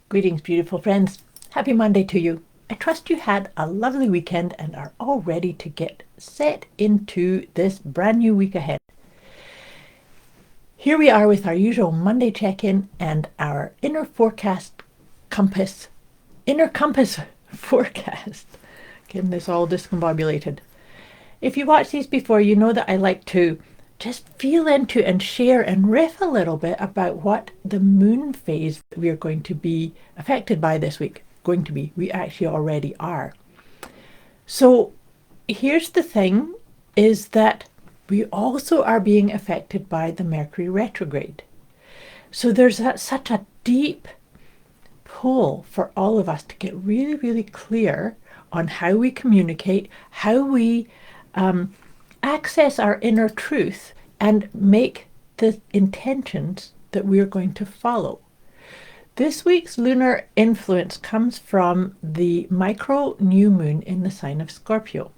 Greetings, beautiful friends. Happy Monday to you. I trust you had a lovely weekend and are all ready to get set into this brand new week ahead. Here we are with our usual Monday check-in and our inner compass forecast. Getting this all discombobulated. If you watched these before, you know that I like to just feel into and share and riff a little bit about what the moon phase we are going to be affected by this week. We actually already are. So here's the thing, is that we also are being affected by the Mercury retrograde. So there's such a deep pull for all of us to get really, really clear on how we communicate, how we access our inner truth and make the intentions that we're going to follow. This week's lunar influence comes from the micro new moon in the sign of Scorpio.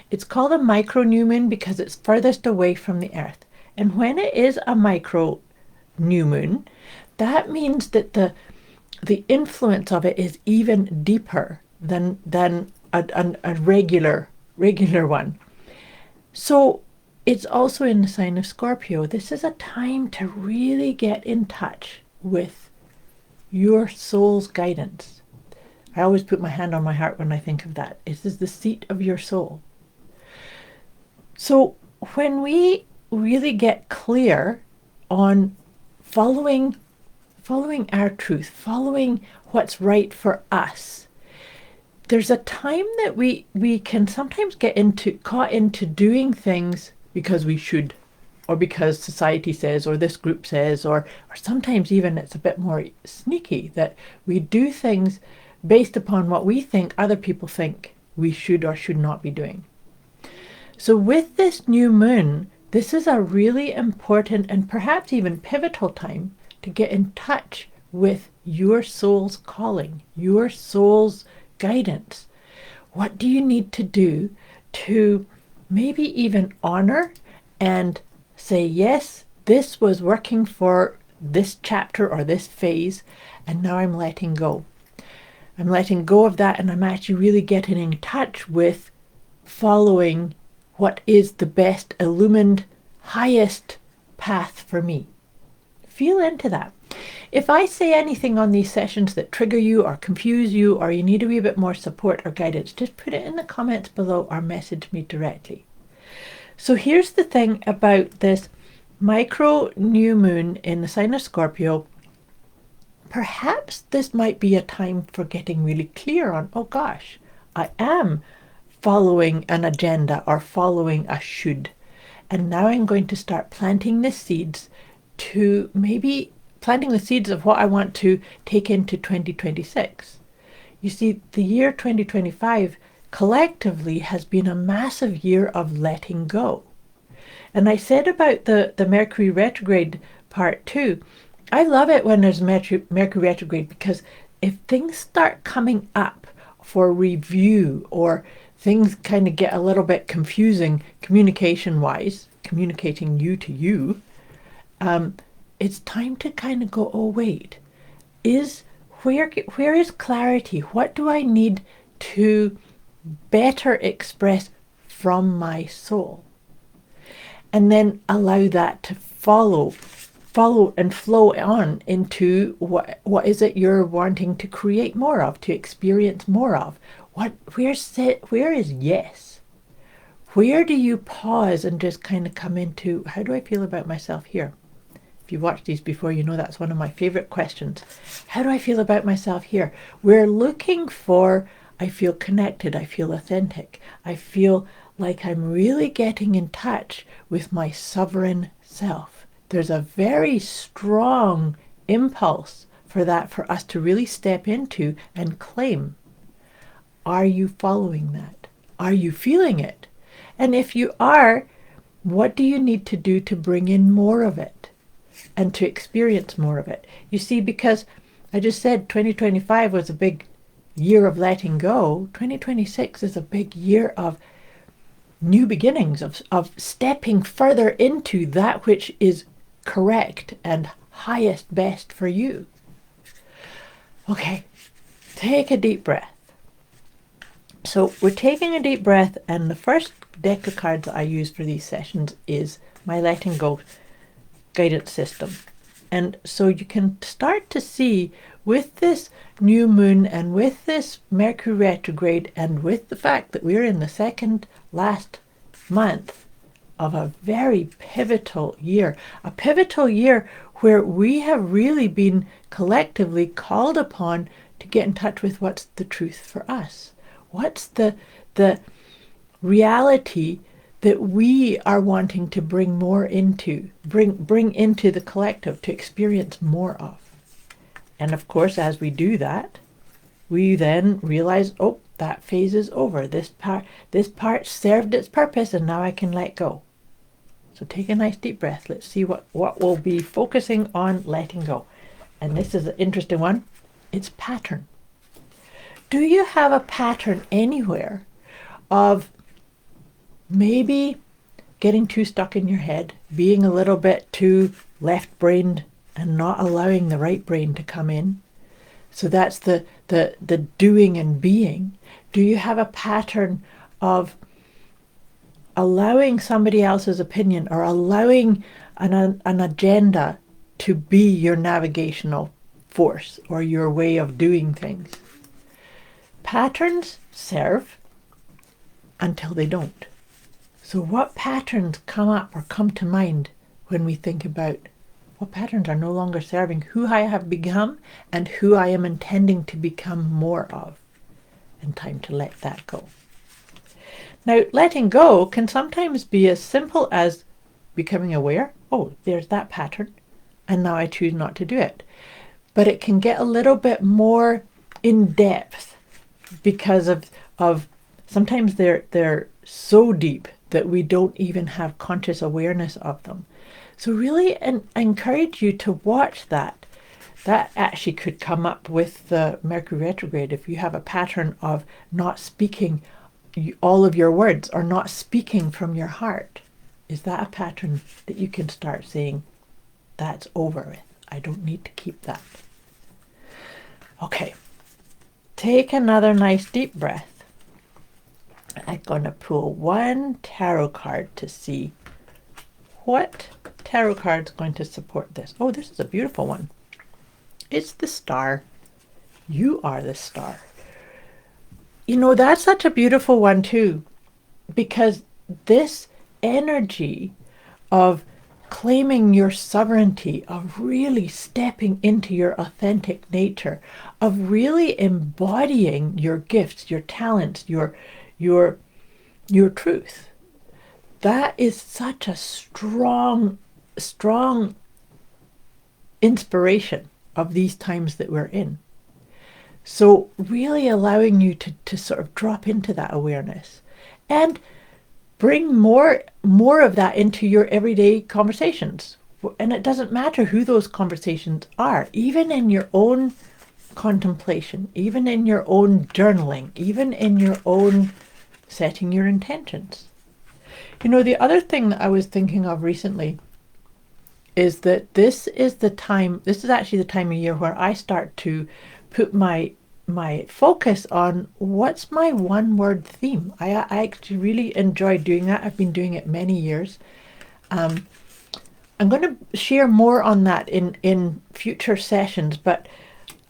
It's called a micro new moon because it's furthest away from the earth. And when it is a micro new moon, that means that the influence of it is even deeper than a regular one. So it's also in the sign of Scorpio. This is a time to really get in touch with your soul's guidance. I always put my hand on my heart when I think of that. This is the seat of your soul. So when we really get clear on following our truth, following what's right for us, there's a time that we can sometimes get caught into doing things because we should, or because society says, or this group says, or sometimes even it's a bit more sneaky that we do things based upon what we think other people think we should or should not be doing. So with this new moon, this is a really important and perhaps even pivotal time to get in touch with your soul's calling, your soul's guidance. What do you need to do to maybe even honor and say, yes, this was working for this chapter or this phase, and now I'm letting go. I'm letting go of that, and I'm actually really getting in touch with following what is the best illumined, highest path for me. Feel into that. If I say anything on these sessions that trigger you or confuse you, or you need a wee bit more support or guidance, just put it in the comments below or message me directly. So here's the thing about this micro new moon in the sign of Scorpio. Perhaps this might be a time for getting really clear on, oh gosh, I am following an agenda or following a should. And now I'm going to start planting the seeds of what I want to take into 2026. You see, the year 2025 collectively has been a massive year of letting go. And I said about the Mercury retrograde part too, I love it when there's Mercury retrograde, because if things start coming up for review or things kind of get a little bit confusing communication-wise, communicating you to you, it's time to kind of go, oh wait, where is clarity? What do I need to better express from my soul? And then allow that to follow and flow on into what is it you're wanting to create more of, to experience more of. Where is yes? Where do you pause and just kind of come into, how do I feel about myself here? If you've watched these before, you know that's one of my favorite questions. How do I feel about myself here? We're looking for, I feel connected, I feel authentic, I feel like I'm really getting in touch with my sovereign self. There's a very strong impulse for that, for us to really step into and claim. Are you following that? Are you feeling it? And if you are, what do you need to do to bring in more of it and to experience more of it? You see, because I just said 2025 was a big year of letting go. 2026 is a big year of new beginnings, of stepping further into that which is correct and highest best for you. Okay, take a deep breath. So we're taking a deep breath, and the first deck of cards that I use for these sessions is my letting go guidance system. And so you can start to see with this new moon and with this Mercury retrograde and with the fact that we're in the second last month of a very pivotal year, a pivotal year where we have really been collectively called upon to get in touch with what's the truth for us. What's the reality that we are wanting to bring more into, bring into the collective to experience more of. And of course, as we do that, we then realize, oh, that phase is over. This part served its purpose, and now I can let go. So take a nice deep breath. Let's see what we'll be focusing on letting go. And this is an interesting one. It's pattern. Do you have a pattern anywhere of maybe getting too stuck in your head, being a little bit too left-brained and not allowing the right brain to come in? So that's the doing and being. Do you have a pattern of allowing somebody else's opinion or allowing an agenda to be your navigational force or your way of doing things? Patterns serve until they don't. So what patterns come up or come to mind when we think about what patterns are no longer serving who I have become and who I am intending to become more of? And time to let that go. Now, letting go can sometimes be as simple as becoming aware, oh, there's that pattern, and now I choose not to do it. But it can get a little bit more in depth because of sometimes they're so deep that we don't even have conscious awareness of them. So really I encourage you to watch that. That actually could come up with the Mercury retrograde if you have a pattern of not speaking all of your words or not speaking from your heart. Is that a pattern that you can start saying, that's over with? I don't need to keep that. Okay, take another nice deep breath. I'm going to pull one tarot card to see what tarot card is going to support this. Oh, this is a beautiful one. It's the Star. You are the star. You know, that's such a beautiful one too, because this energy of claiming your sovereignty, of really stepping into your authentic nature, of really embodying your gifts, your talents, your truth. That is such a strong inspiration of these times that we're in. So really allowing you to sort of drop into that awareness and bring more of that into your everyday conversations. And it doesn't matter who those conversations are, even in your own contemplation, even in your own journaling, even in your own setting your intentions. You know, the other thing that I was thinking of recently is that this is actually the time of year where I start to put my focus on what's my one word theme. I actually really enjoy doing that. I've been doing it many years. I'm going to share more on that in future sessions, but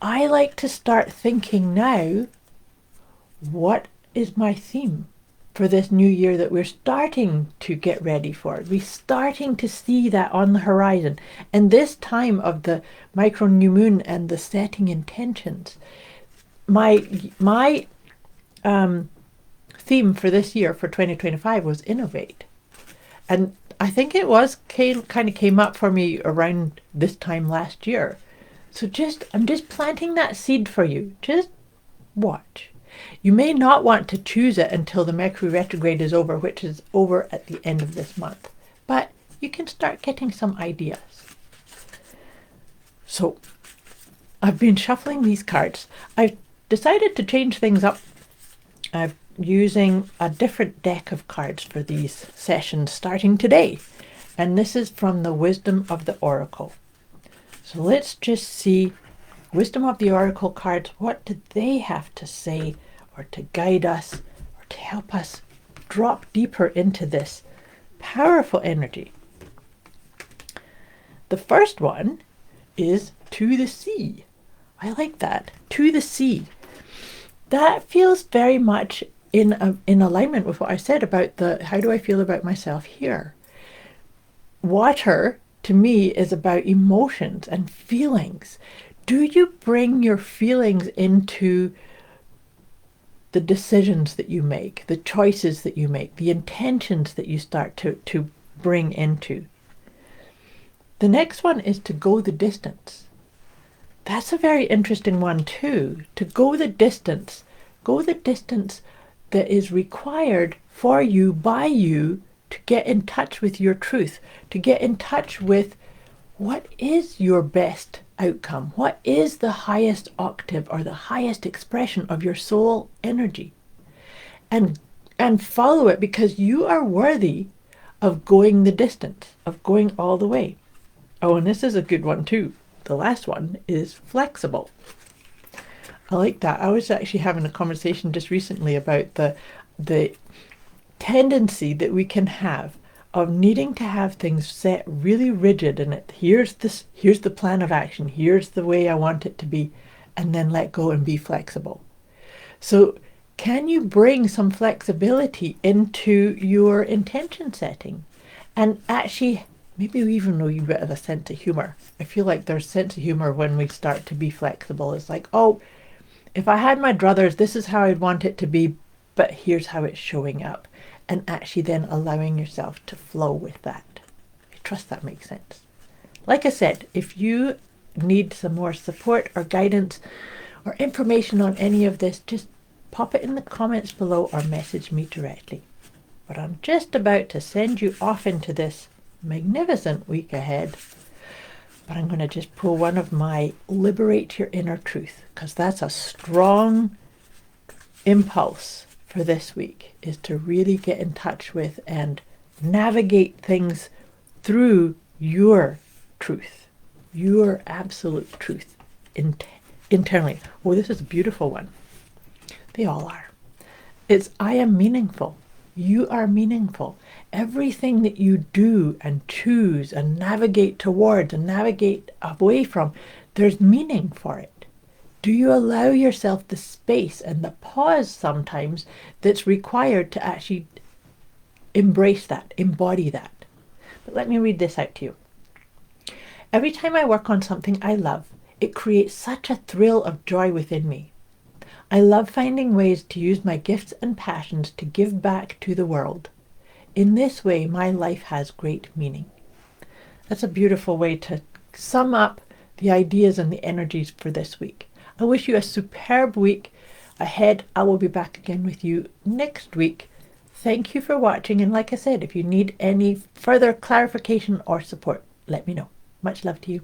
I like to start thinking now, what is my theme for this new year that we're starting to get ready for? We're starting to see that on the horizon. And this time of the micro new moon and the setting intentions, my theme for this year, for 2025, was innovate. And I think it kind of came up for me around this time last year. So I'm just planting that seed for you. Just watch. You may not want to choose it until the Mercury retrograde is over, which is over at the end of this month. But you can start getting some ideas. So I've been shuffling these cards. I've decided to change things up. I'm using a different deck of cards for these sessions starting today. And this is from the Wisdom of the Oracle. So let's just see Wisdom of the Oracle cards, what do they have to say or to guide us or to help us drop deeper into this powerful energy? The first one is to the sea. I like that. To the sea. That feels very much in alignment with what I said about how do I feel about myself here. Water, to me, is about emotions and feelings. Do you bring your feelings into the decisions that you make, the choices that you make, the intentions that you start to bring into? The next one is to go the distance. That's a very interesting one too. To go the distance. Go the distance that is required for you, by you, to get in touch with your truth, to get in touch with what is your best outcome, what is the highest octave or the highest expression of your soul energy. And follow it, because you are worthy of going the distance, of going all the way. Oh, and this is a good one too. The last one is flexible. I like that. I was actually having a conversation just recently about the tendency that we can have of needing to have things set really rigid in it. Here's the plan of action. Here's the way I want it to be, and then let go and be flexible. So can you bring some flexibility into your intention setting and actually maybe even a wee bit of a sense of humor? I feel like there's sense of humor when we start to be flexible. It's like, oh, if I had my druthers, this is how I'd want it to be, but here's how it's showing up. And actually then allowing yourself to flow with that. I trust that makes sense. Like I said, if you need some more support or guidance or information on any of this, just pop it in the comments below or message me directly. But I'm just about to send you off into this magnificent week ahead. But I'm going to just pull one of my Liberate Your Inner Truth, because that's a strong impulse for this week, is to really get in touch with and navigate things through your truth, your absolute truth internally. Oh, this is a beautiful one. They all are. It's I am meaningful. You are meaningful. Everything that you do and choose and navigate towards and navigate away from, there's meaning for it. Do you allow yourself the space and the pause sometimes that's required to actually embrace that, embody that? But let me read this out to you. Every time I work on something I love, it creates such a thrill of joy within me. I love finding ways to use my gifts and passions to give back to the world. In this way, my life has great meaning. That's a beautiful way to sum up the ideas and the energies for this week. I wish you a superb week ahead. I will be back again with you next week. Thank you for watching. And like I said, if you need any further clarification or support, let me know. Much love to you.